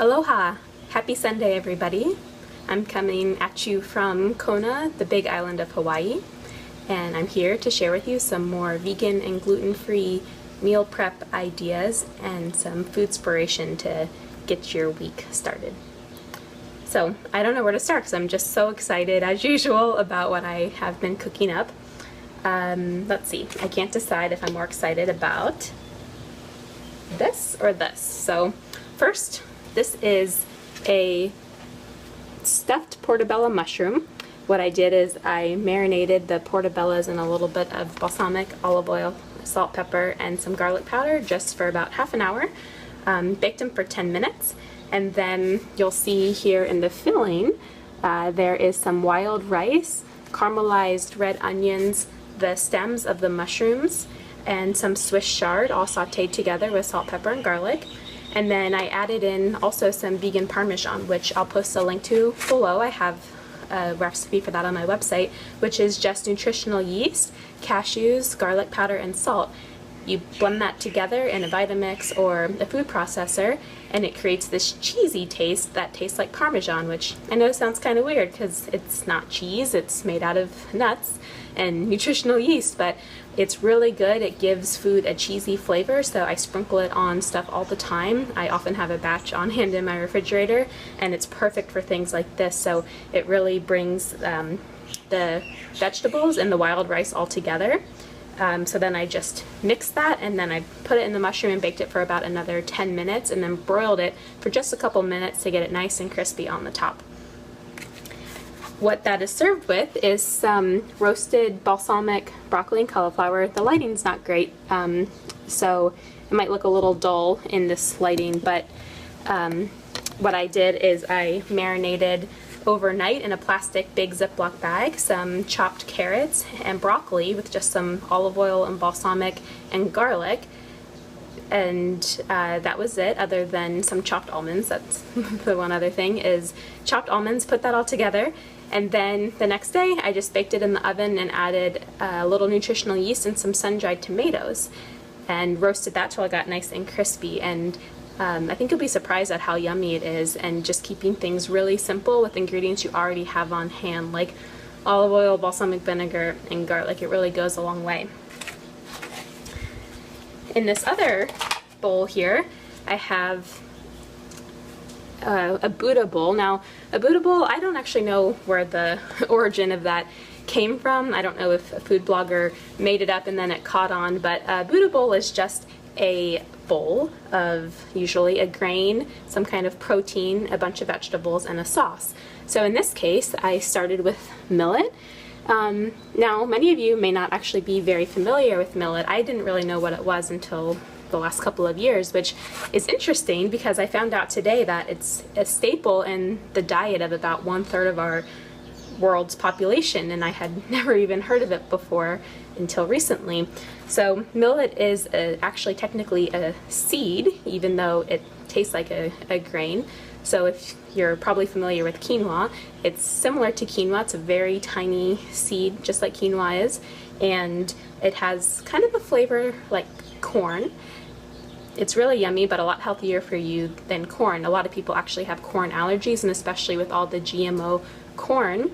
Aloha! Happy Sunday, everybody. I'm coming at you from Kona, the big island of Hawaii, and I'm here to share with you some more vegan and gluten-free meal prep ideas and some food inspiration to get your week started. So I don't know where to start because I'm just so excited, as usual, about what I have been cooking up. Let's see, I can't decide if I'm more excited about this or this. So first, this is a stuffed portobello mushroom. What I did is I marinated the portobellos in a little bit of balsamic, olive oil, salt, pepper, and some garlic powder just for about half an hour. Baked them for 10 minutes. And then you'll see here in the filling, there is some wild rice, caramelized red onions, the stems of the mushrooms, and some Swiss chard all sauteed together with salt, pepper, and garlic. And then I added in also some vegan parmesan, which I'll post a link to below. I have a recipe for that on my website, which is just nutritional yeast, cashews, garlic powder, and salt. You blend that together in a Vitamix or a food processor, and it creates this cheesy taste that tastes like Parmesan, which I know sounds kind of weird because it's not cheese, it's made out of nuts and nutritional yeast, but it's really good. It gives food a cheesy flavor, so I sprinkle it on stuff all the time. I often have a batch on hand in my refrigerator, and it's perfect for things like this, so it really brings the vegetables and the wild rice all together. So then I just mixed that, and then I put it in the mushroom and baked it for about another 10 minutes, and then broiled it for just a couple minutes to get it nice and crispy on the top. What that is served with is some roasted balsamic broccoli and cauliflower. The lighting's not great, so it might look a little dull in this lighting, but what I did is I marinated overnight in a plastic big Ziploc bag some chopped carrots and broccoli with just some olive oil and balsamic and garlic, and that was it, other than some chopped almonds. That's the one other thing, is chopped almonds. Put that all together, and then the next day I just baked it in the oven and added a little nutritional yeast and some sun-dried tomatoes and roasted that till it got nice and crispy. And I think you'll be surprised at how yummy it is, and just keeping things really simple with ingredients you already have on hand, like olive oil, balsamic vinegar, and garlic. It really goes a long way. In this other bowl here, I have a Buddha bowl. Now, a Buddha bowl, I don't actually know where the origin of that came from. I don't know if a food blogger made it up and then it caught on, but a Buddha bowl is just a bowl of usually a grain, some kind of protein, a bunch of vegetables, and a sauce. So in this case, I started with millet. Now, many of you may not actually be very familiar with millet. I didn't really know what it was until the last couple of years, which is interesting because I found out today that it's a staple in the diet of about 1/3 of our world's population, and I had never even heard of it before until recently. So millet is actually technically a seed, even though it tastes like a grain. So if you're probably familiar with quinoa, it's similar to quinoa. It's a very tiny seed, just like quinoa is, and it has kind of a flavor like corn. It's really yummy, but a lot healthier for you than corn. A lot of people actually have corn allergies, and especially with all the GMO corn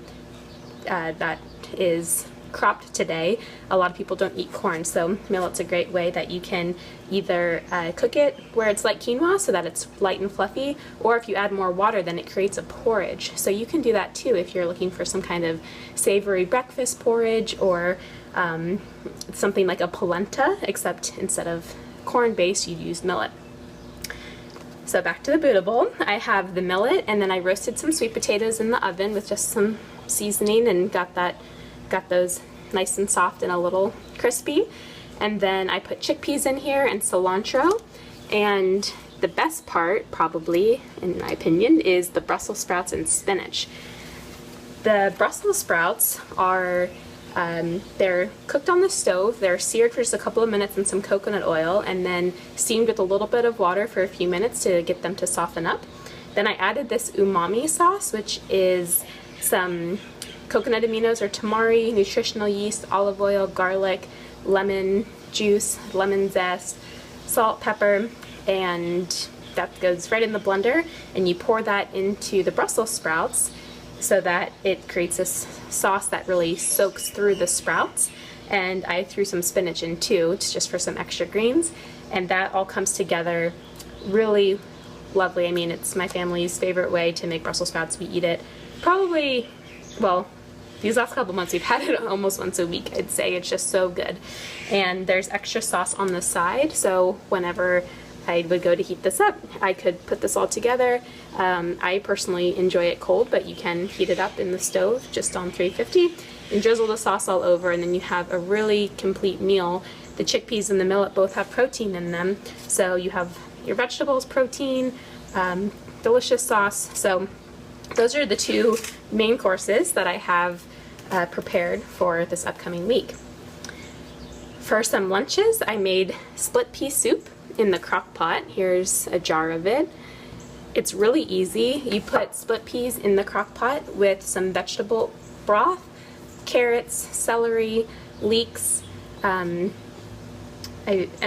that is cropped today, a lot of people don't eat corn. So millet's a great way that you can either cook it where it's like quinoa so that it's light and fluffy, or if you add more water, then it creates a porridge. So you can do that too if you're looking for some kind of savory breakfast porridge, or something like a polenta, except instead of corn-based, you'd use millet. So back to the Buddha bowl. I have the millet, and then I roasted some sweet potatoes in the oven with just some seasoning and got those nice and soft and a little crispy. And then I put chickpeas in here and cilantro, and the best part, probably in my opinion, is the Brussels sprouts and spinach. The Brussels sprouts are they're cooked on the stove. They're seared for just a couple of minutes in some coconut oil, and then steamed with a little bit of water for a few minutes to get them to soften up. Then I added this umami sauce, which is some coconut aminos or tamari, nutritional yeast, olive oil, garlic, lemon juice, lemon zest, salt, pepper, and that goes right in the blender, and you pour that into the Brussels sprouts so that it creates this sauce that really soaks through the sprouts. And I threw some spinach in too, it's just for some extra greens, and that all comes together really lovely. I mean, it's my family's favorite way to make Brussels sprouts. We eat it probably, well, these last couple months we've had it almost once a week, I'd say. It's just so good. And there's extra sauce on the side, so whenever I would go to heat this up, I could put this all together. I personally enjoy it cold, but you can heat it up in the stove just on 350 and drizzle the sauce all over, and then you have a really complete meal. The chickpeas and the millet both have protein in them, so you have your vegetables, protein, delicious sauce. So those are the two main courses that I have prepared for this upcoming week. For some lunches, I made split pea soup in the crock pot. Here's a jar of it. It's really easy. You put split peas in the crock pot with some vegetable broth, carrots, celery, leeks, and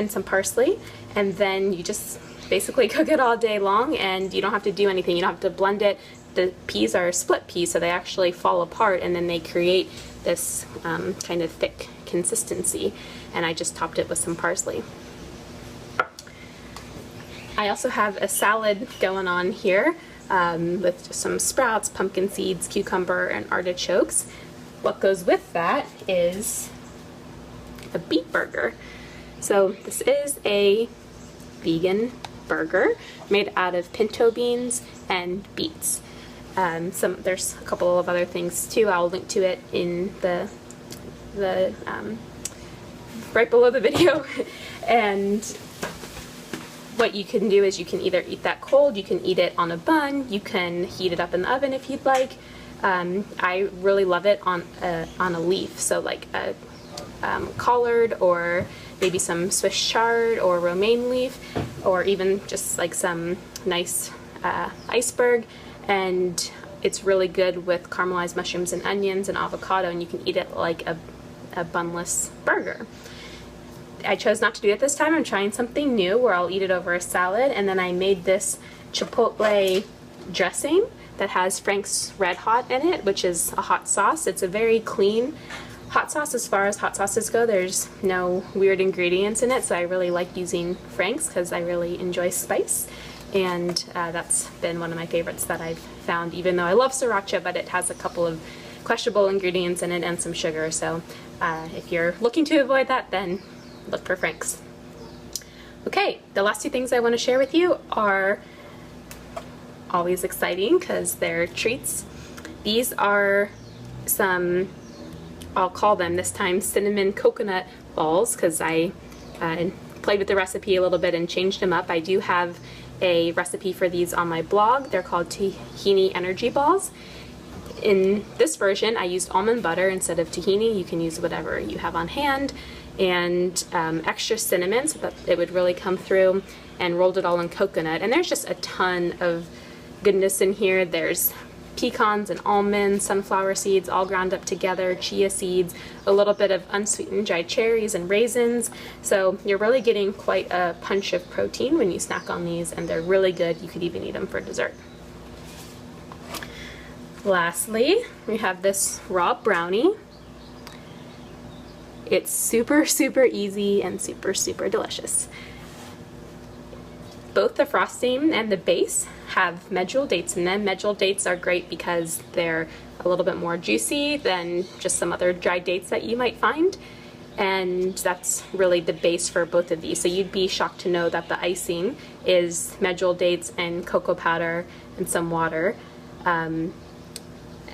some parsley, and then you just basically cook it all day long, and you don't have to do anything. You don't have to blend it. The peas are split peas, so they actually fall apart, and then they create this kind of thick consistency, and I just topped it with some parsley. I also have a salad going on here with just some sprouts, pumpkin seeds, cucumber, and artichokes. What goes with that is a beet burger. So this is a vegan burger made out of pinto beans and beets. There's a couple of other things too. I'll link to it in the right below the video. And what you can do is you can either eat that cold, you can eat it on a bun, you can heat it up in the oven if you'd like. I really love it on a leaf, so like a collard, or maybe some Swiss chard or romaine leaf, or even just like some nice iceberg. And it's really good with caramelized mushrooms and onions and avocado, and you can eat it like a bunless burger. I chose not to do it this time. I'm trying something new where I'll eat it over a salad, and then I made this Chipotle dressing that has Frank's Red Hot in it, which is a hot sauce. It's a very clean hot sauce as far as hot sauces go. There's no weird ingredients in it, so I really like using Frank's because I really enjoy spice, and that's been one of my favorites that I've found, even though I love sriracha, but it has a couple of questionable ingredients in it and some sugar, so if you're looking to avoid that, then look for Frank's. Okay, the last two things I want to share with you are always exciting because they're treats. These are some, I'll call them this time cinnamon coconut balls, because I played with the recipe a little bit and changed them up. I do have a recipe for these on my blog. They're called tahini energy balls. In this version, I used almond butter instead of tahini. You can use whatever you have on hand, and extra cinnamon so that it would really come through, and rolled it all in coconut. And there's just a ton of goodness in here. There's pecans and almonds, sunflower seeds all ground up together, chia seeds, a little bit of unsweetened dried cherries and raisins. So you're really getting quite a punch of protein when you snack on these, and they're really good. You could even eat them for dessert. Lastly, we have this raw brownie. It's super, super easy and super, super delicious. Both the frosting and the base have medjool dates in them. Medjool dates are great because they're a little bit more juicy than just some other dried dates that you might find, and that's really the base for both of these. So you'd be shocked to know that the icing is medjool dates and cocoa powder and some water.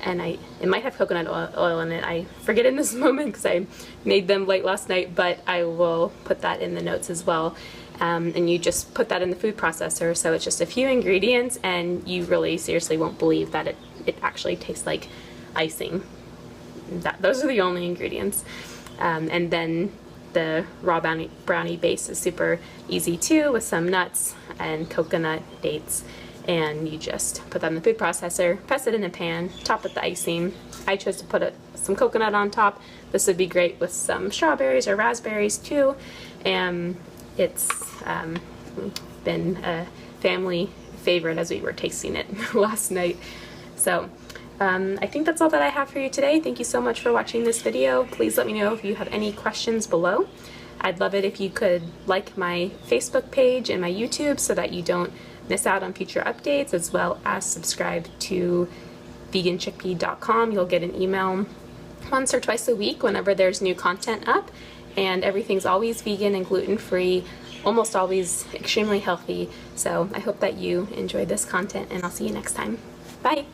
And it might have coconut oil in it. I forget in this moment because I made them late last night, but I will put that in the notes as well. And you just put that in the food processor, so it's just a few ingredients, and you really seriously won't believe that it actually tastes like icing. Those are the only ingredients. And then the raw brownie base is super easy too, with some nuts and coconut dates. And you just put that in the food processor, press it in a pan, top with the icing. I chose to put some coconut on top. This would be great with some strawberries or raspberries too. And it's been a family favorite as we were tasting it last night. So I think that's all that I have for you today. Thank you so much for watching this video. Please let me know if you have any questions below. I'd love it if you could like my Facebook page and my YouTube so that you don't miss out on future updates, as well as subscribe to veganchickpea.com. You'll get an email once or twice a week whenever there's new content up, and everything's always vegan and gluten-free, almost always extremely healthy. So I hope that you enjoyed this content, and I'll see you next time. Bye!